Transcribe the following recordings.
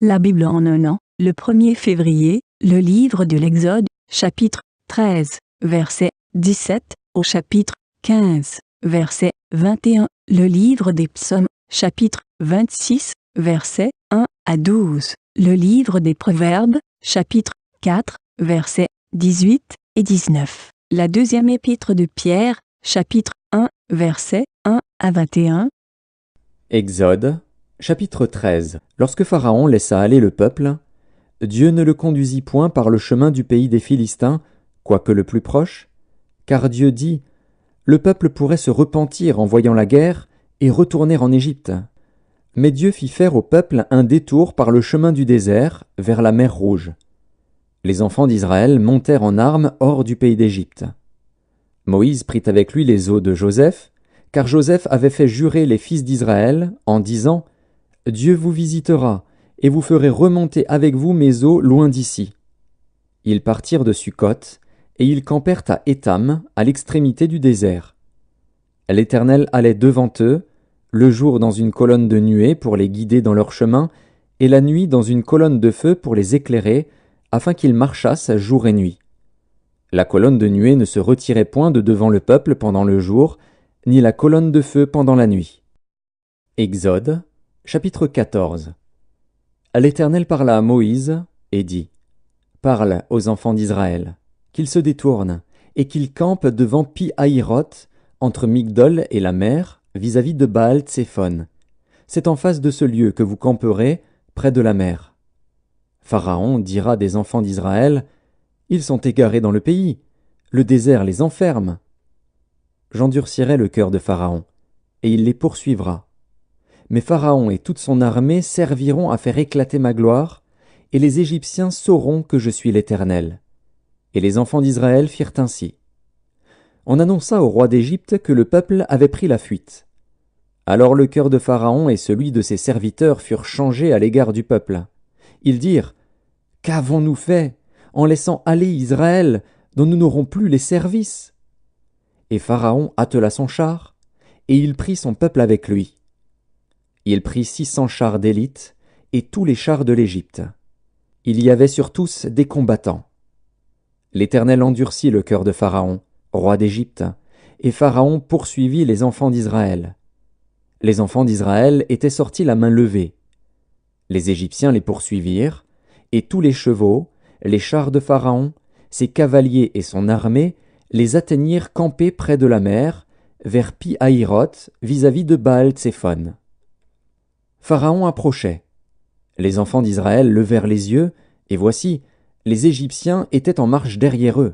La Bible en un an, le 1er février, le livre de l'Exode, chapitre 13, verset 17, au chapitre 15, verset 21, le livre des psaumes, chapitre 26, versets 1 à 12, le livre des proverbes, chapitre 4, versets 18 et 19, la deuxième épître de Pierre, chapitre 1, versets 1 à 21. Exode, chapitre 13. Lorsque Pharaon laissa aller le peuple, Dieu ne le conduisit point par le chemin du pays des Philistins, quoique le plus proche, car Dieu dit, « Le peuple pourrait se repentir en voyant la guerre et retourner en Égypte. » Mais Dieu fit faire au peuple un détour par le chemin du désert, vers la mer Rouge. Les enfants d'Israël montèrent en armes hors du pays d'Égypte. Moïse prit avec lui les os de Joseph, car Joseph avait fait jurer les fils d'Israël, en disant, « Dieu vous visitera, et vous ferez remonter avec vous mes os loin d'ici. » Ils partirent de Sukkot, et ils campèrent à Étam, à l'extrémité du désert. L'Éternel allait devant eux, le jour dans une colonne de nuée pour les guider dans leur chemin, et la nuit dans une colonne de feu pour les éclairer, afin qu'ils marchassent jour et nuit. La colonne de nuée ne se retirait point de devant le peuple pendant le jour, ni la colonne de feu pendant la nuit. Exode, chapitre 14. L'Éternel parla à Moïse et dit, « Parle aux enfants d'Israël, qu'ils se détournent, et qu'ils campent devant Pi-Hahiroth, entre Migdol et la mer, vis-à-vis de Baal-Tséphon. C'est en face de ce lieu que vous camperez, près de la mer. Pharaon dira des enfants d'Israël, « Ils sont égarés dans le pays, le désert les enferme. » J'endurcirai le cœur de Pharaon, et il les poursuivra. Mais Pharaon et toute son armée serviront à faire éclater ma gloire, et les Égyptiens sauront que je suis l'Éternel. Et les enfants d'Israël firent ainsi. On annonça au roi d'Égypte que le peuple avait pris la fuite. Alors le cœur de Pharaon et celui de ses serviteurs furent changés à l'égard du peuple. Ils dirent, « Qu'avons-nous fait en laissant aller Israël, dont nous n'aurons plus les services ?» Et Pharaon attela son char, et il prit son peuple avec lui. Il prit 600 chars d'élite, et tous les chars de l'Égypte. Il y avait sur tous des combattants. L'Éternel endurcit le cœur de Pharaon, roi d'Égypte, et Pharaon poursuivit les enfants d'Israël. Les enfants d'Israël étaient sortis la main levée. Les Égyptiens les poursuivirent, et tous les chevaux, les chars de Pharaon, ses cavaliers et son armée les atteignirent campés près de la mer, vers Pi-Hahiroth, vis-à-vis de Baal-Tséphon. Pharaon approchait. Les enfants d'Israël levèrent les yeux, et voici, les Égyptiens étaient en marche derrière eux.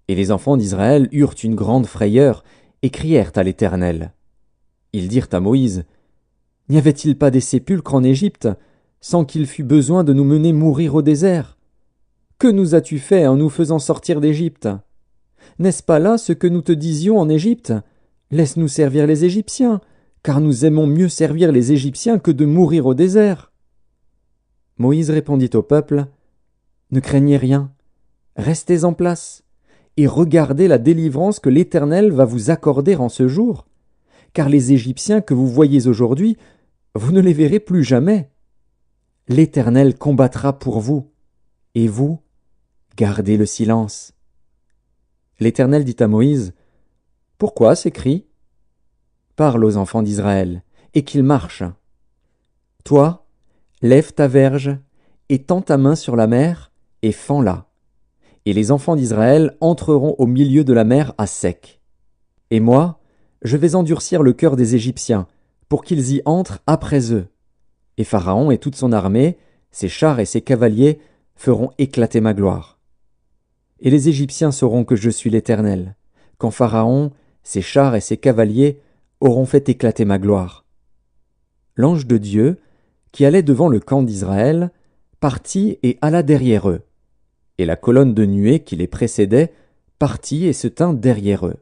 Et les enfants d'Israël eurent une grande frayeur, et crièrent à l'Éternel. Ils dirent à Moïse, « N'y avait-il pas des sépulcres en Égypte, sans qu'il fût besoin de nous mener mourir au désert? Que nous as-tu fait en nous faisant sortir d'Égypte? N'est-ce pas là ce que nous te disions en Égypte? Laisse-nous servir les Égyptiens, car nous aimons mieux servir les Égyptiens que de mourir au désert. » Moïse répondit au peuple, « Ne craignez rien, restez en place, et regardez la délivrance que l'Éternel va vous accorder en ce jour, car les Égyptiens que vous voyez aujourd'hui, vous ne les verrez plus jamais. L'Éternel combattra pour vous, et vous, gardez le silence. » L'Éternel dit à Moïse, « Pourquoi ces cris? Parle aux enfants d'Israël, et qu'ils marchent. Toi, lève ta verge, et tends ta main sur la mer, et fends-la. Et les enfants d'Israël entreront au milieu de la mer à sec. Et moi, je vais endurcir le cœur des Égyptiens, pour qu'ils y entrent après eux. Et Pharaon et toute son armée, ses chars et ses cavaliers, feront éclater ma gloire. Et les Égyptiens sauront que je suis l'Éternel, quand Pharaon, ses chars et ses cavaliers auront fait éclater ma gloire. » L'ange de Dieu, qui allait devant le camp d'Israël, partit et alla derrière eux. Et la colonne de nuée qui les précédait partit et se tint derrière eux.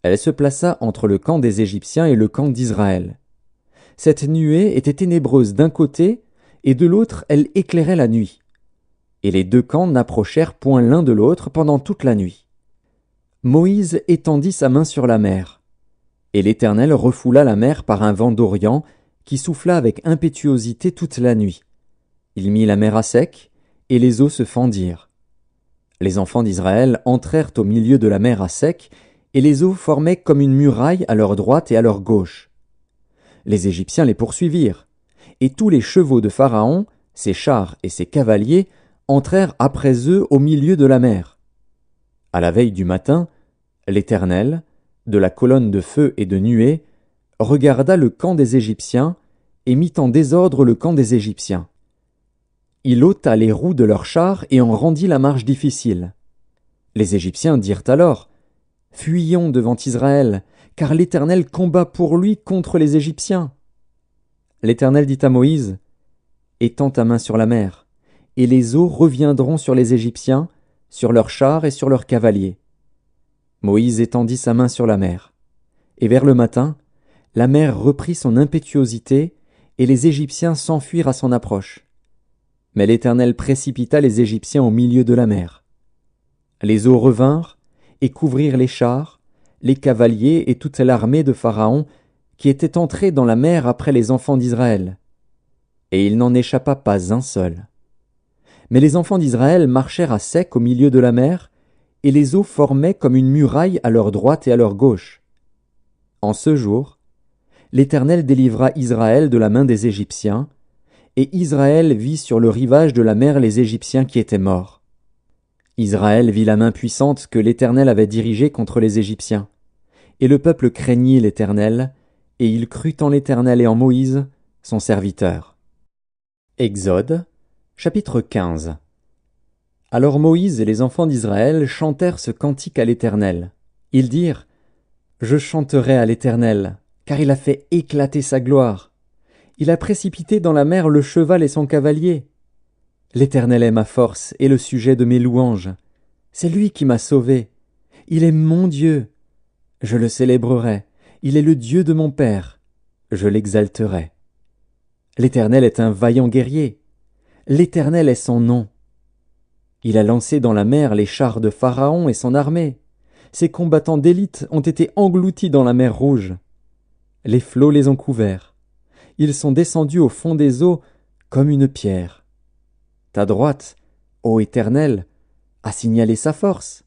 Elle se plaça entre le camp des Égyptiens et le camp d'Israël. Cette nuée était ténébreuse d'un côté, et de l'autre elle éclairait la nuit. Et les deux camps n'approchèrent point l'un de l'autre pendant toute la nuit. Moïse étendit sa main sur la mer, et l'Éternel refoula la mer par un vent d'Orient qui souffla avec impétuosité toute la nuit. Il mit la mer à sec, et les eaux se fendirent. Les enfants d'Israël entrèrent au milieu de la mer à sec, et les eaux formaient comme une muraille à leur droite et à leur gauche. Les Égyptiens les poursuivirent, et tous les chevaux de Pharaon, ses chars et ses cavaliers, entrèrent après eux au milieu de la mer. À la veille du matin, l'Éternel, de la colonne de feu et de nuée, regarda le camp des Égyptiens et mit en désordre le camp des Égyptiens. Il ôta les roues de leurs chars et en rendit la marche difficile. Les Égyptiens dirent alors: « Fuyons devant Israël, car l'Éternel combat pour lui contre les Égyptiens. » L'Éternel dit à Moïse: « Étends ta main sur la mer, et les eaux reviendront sur les Égyptiens, sur leurs chars et sur leurs cavaliers. » Moïse étendit sa main sur la mer. Et vers le matin, la mer reprit son impétuosité, et les Égyptiens s'enfuirent à son approche. Mais l'Éternel précipita les Égyptiens au milieu de la mer. Les eaux revinrent et couvrirent les chars, les cavaliers et toute l'armée de Pharaon qui était entrée dans la mer après les enfants d'Israël. Et il n'en échappa pas un seul. Mais les enfants d'Israël marchèrent à sec au milieu de la mer, et les eaux formaient comme une muraille à leur droite et à leur gauche. En ce jour, l'Éternel délivra Israël de la main des Égyptiens, et Israël vit sur le rivage de la mer les Égyptiens qui étaient morts. Israël vit la main puissante que l'Éternel avait dirigée contre les Égyptiens, et le peuple craignit l'Éternel, et il crut en l'Éternel et en Moïse, son serviteur. Exode, chapitre 15. Alors Moïse et les enfants d'Israël chantèrent ce cantique à l'Éternel. Ils dirent: « Je chanterai à l'Éternel, car il a fait éclater sa gloire. Il a précipité dans la mer le cheval et son cavalier. L'Éternel est ma force et le sujet de mes louanges. C'est lui qui m'a sauvé. Il est mon Dieu. Je le célébrerai. Il est le Dieu de mon Père. Je l'exalterai. L'Éternel est un vaillant guerrier. L'Éternel est son nom. Il a lancé dans la mer les chars de Pharaon et son armée. Ses combattants d'élite ont été engloutis dans la mer Rouge. Les flots les ont couverts. Ils sont descendus au fond des eaux comme une pierre. Ta droite, ô Éternel, a signalé sa force.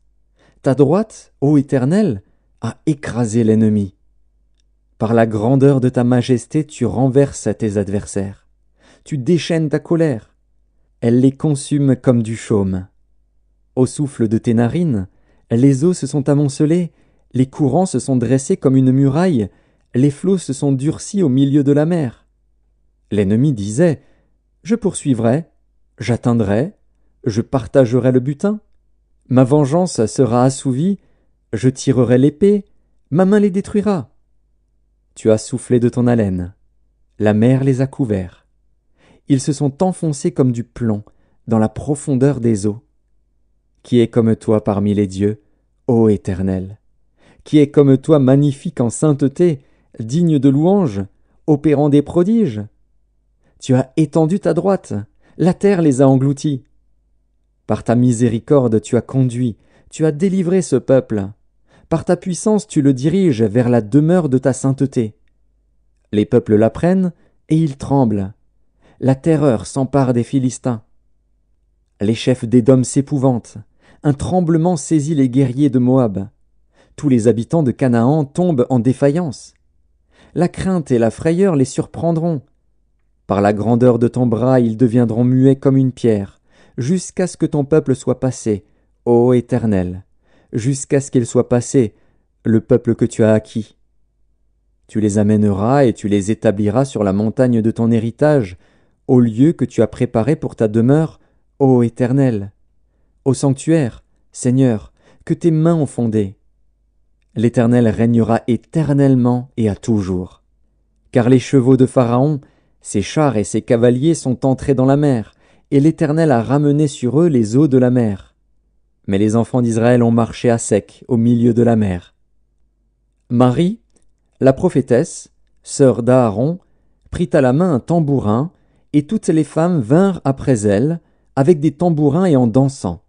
Ta droite, ô Éternel, a écrasé l'ennemi. Par la grandeur de ta majesté, tu renverses tes adversaires. Tu déchaînes ta colère. Elle les consume comme du chaume. Au souffle de tes narines, les eaux se sont amoncelées, les courants se sont dressés comme une muraille, les flots se sont durcis au milieu de la mer. L'ennemi disait: « Je poursuivrai, j'atteindrai, je partagerai le butin. Ma vengeance sera assouvie, je tirerai l'épée, ma main les détruira. » Tu as soufflé de ton haleine, la mer les a couverts. Ils se sont enfoncés comme du plomb dans la profondeur des eaux. Qui est comme toi parmi les dieux, ô Éternel? Qui est comme toi magnifique en sainteté, digne de louange, opérant des prodiges? Tu as étendu ta droite, la terre les a engloutis. Par ta miséricorde tu as conduit, tu as délivré ce peuple. Par ta puissance tu le diriges vers la demeure de ta sainteté. Les peuples l'apprennent et ils tremblent. La terreur s'empare des Philistins. Les chefs d'Édom s'épouvantent. Un tremblement saisit les guerriers de Moab. Tous les habitants de Canaan tombent en défaillance. La crainte et la frayeur les surprendront. Par la grandeur de ton bras, ils deviendront muets comme une pierre, jusqu'à ce que ton peuple soit passé, ô Éternel, jusqu'à ce qu'il soit passé, le peuple que tu as acquis. Tu les amèneras et tu les établiras sur la montagne de ton héritage, au lieu que tu as préparé pour ta demeure, ô Éternel, au sanctuaire, Seigneur, que tes mains ont fondé. L'Éternel régnera éternellement et à toujours. Car les chevaux de Pharaon, ses chars et ses cavaliers sont entrés dans la mer, et l'Éternel a ramené sur eux les eaux de la mer. Mais les enfants d'Israël ont marché à sec au milieu de la mer. Marie, la prophétesse, sœur d'Aaron, prit à la main un tambourin, et toutes les femmes vinrent après elle, avec des tambourins et en dansant.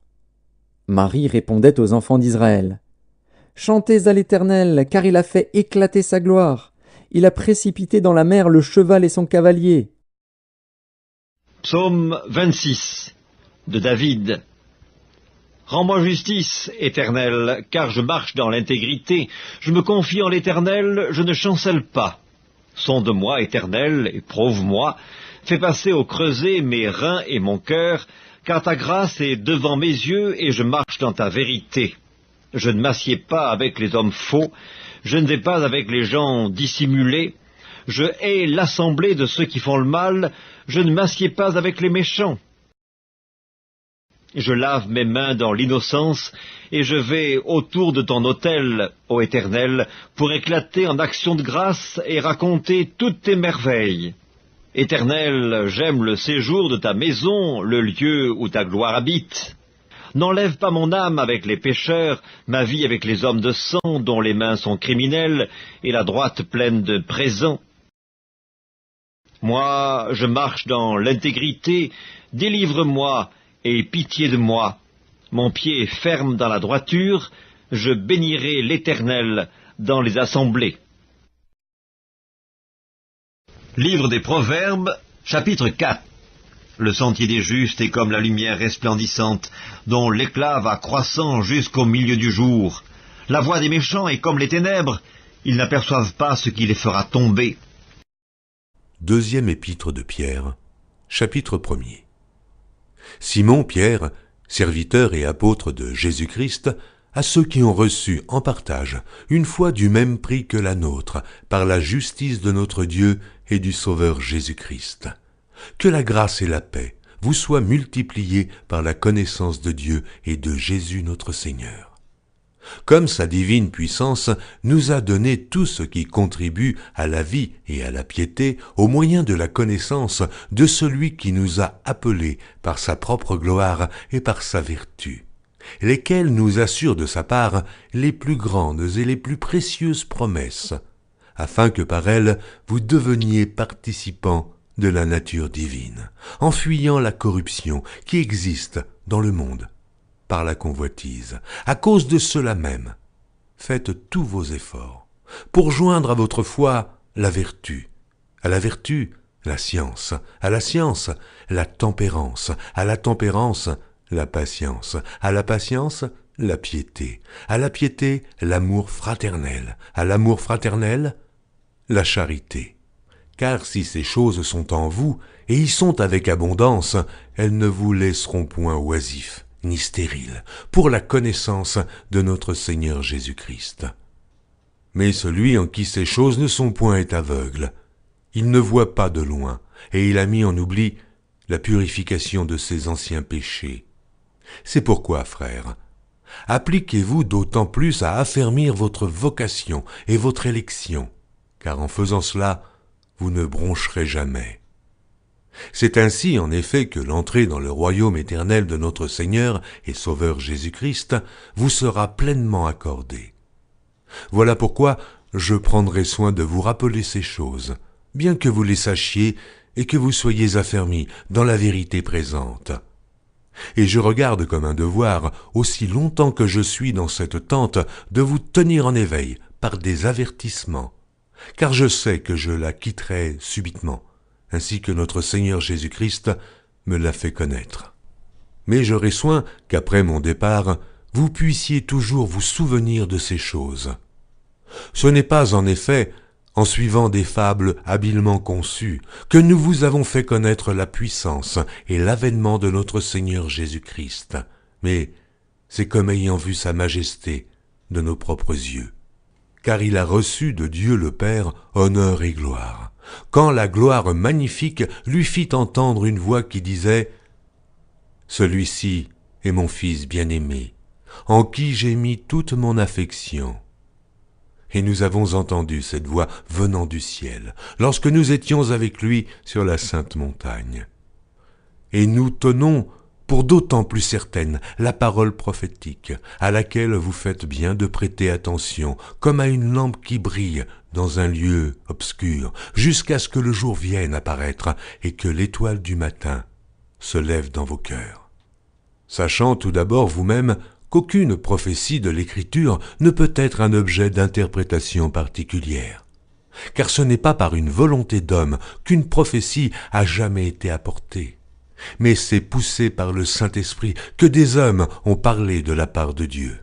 Marie répondait aux enfants d'Israël: « Chantez à l'Éternel, car il a fait éclater sa gloire. Il a précipité dans la mer le cheval et son cavalier. » Psaume 26 de David. Rends-moi justice, Éternel, car je marche dans l'intégrité. Je me confie en l'Éternel, je ne chancelle pas. Sonde-moi, Éternel, et prouve-moi. Fais passer au creuset mes reins et mon cœur, car ta grâce est devant mes yeux et je marche dans ta vérité. Je ne m'assieds pas avec les hommes faux, je ne vais pas avec les gens dissimulés. Je hais l'assemblée de ceux qui font le mal, je ne m'assieds pas avec les méchants. Je lave mes mains dans l'innocence, et je vais autour de ton autel, ô Éternel, pour éclater en actions de grâce et raconter toutes tes merveilles. Éternel, j'aime le séjour de ta maison, le lieu où ta gloire habite. N'enlève pas mon âme avec les pécheurs, ma vie avec les hommes de sang, dont les mains sont criminelles, et la droite pleine de présents. Moi, je marche dans l'intégrité, délivre-moi, et pitié de moi. Mon pied est ferme dans la droiture, je bénirai l'Éternel dans les assemblées. Livre des Proverbes, chapitre 4. Le sentier des justes est comme la lumière resplendissante, dont l'éclat va croissant jusqu'au milieu du jour. La voie des méchants est comme les ténèbres, ils n'aperçoivent pas ce qui les fera tomber. Deuxième épître de Pierre, chapitre 1er. Simon Pierre, serviteur et apôtre de Jésus-Christ, à ceux qui ont reçu en partage une foi du même prix que la nôtre, par la justice de notre Dieu et du Sauveur Jésus-Christ. Que la grâce et la paix vous soient multipliées par la connaissance de Dieu et de Jésus notre Seigneur. Comme sa divine puissance nous a donné tout ce qui contribue à la vie et à la piété au moyen de la connaissance de celui qui nous a appelés par sa propre gloire et par sa vertu, lesquels nous assurent de sa part les plus grandes et les plus précieuses promesses, afin que par elles vous deveniez participants de la nature divine, en fuyant la corruption qui existe dans le monde par la convoitise. À cause de cela même, faites tous vos efforts pour joindre à votre foi la vertu, à la vertu la science, à la science la tempérance, à la tempérance la patience, à la patience la piété, à la piété l'amour fraternel, à l'amour fraternel la charité. Car si ces choses sont en vous, et y sont avec abondance, elles ne vous laisseront point oisifs, ni stériles, pour la connaissance de notre Seigneur Jésus-Christ. Mais celui en qui ces choses ne sont point est aveugle. Il ne voit pas de loin, et il a mis en oubli la purification de ses anciens péchés. C'est pourquoi, frères, appliquez-vous d'autant plus à affermir votre vocation et votre élection, car en faisant cela, vous ne broncherez jamais. C'est ainsi, en effet, que l'entrée dans le royaume éternel de notre Seigneur et Sauveur Jésus-Christ vous sera pleinement accordée. Voilà pourquoi je prendrai soin de vous rappeler ces choses, bien que vous les sachiez et que vous soyez affermis dans la vérité présente. Et je regarde comme un devoir, aussi longtemps que je suis dans cette tente, de vous tenir en éveil par des avertissements, car je sais que je la quitterai subitement, ainsi que notre Seigneur Jésus-Christ me l'a fait connaître. Mais j'aurai soin qu'après mon départ, vous puissiez toujours vous souvenir de ces choses. Ce n'est pas en effet en suivant des fables habilement conçues que nous vous avons fait connaître la puissance et l'avènement de notre Seigneur Jésus-Christ, mais c'est comme ayant vu sa majesté de nos propres yeux. Car il a reçu de Dieu le Père honneur et gloire, quand la gloire magnifique lui fit entendre une voix qui disait « Celui-ci est mon Fils bien-aimé, en qui j'ai mis toute mon affection. » Et nous avons entendu cette voix venant du ciel, lorsque nous étions avec lui sur la sainte montagne. Et nous tenons pour d'autant plus certaine la parole prophétique, à laquelle vous faites bien de prêter attention, comme à une lampe qui brille dans un lieu obscur, jusqu'à ce que le jour vienne apparaître et que l'étoile du matin se lève dans vos cœurs. Sachant tout d'abord vous-même qu'aucune prophétie de l'Écriture ne peut être un objet d'interprétation particulière, car ce n'est pas par une volonté d'homme qu'une prophétie a jamais été apportée, mais c'est poussé par le Saint-Esprit que des hommes ont parlé de la part de Dieu.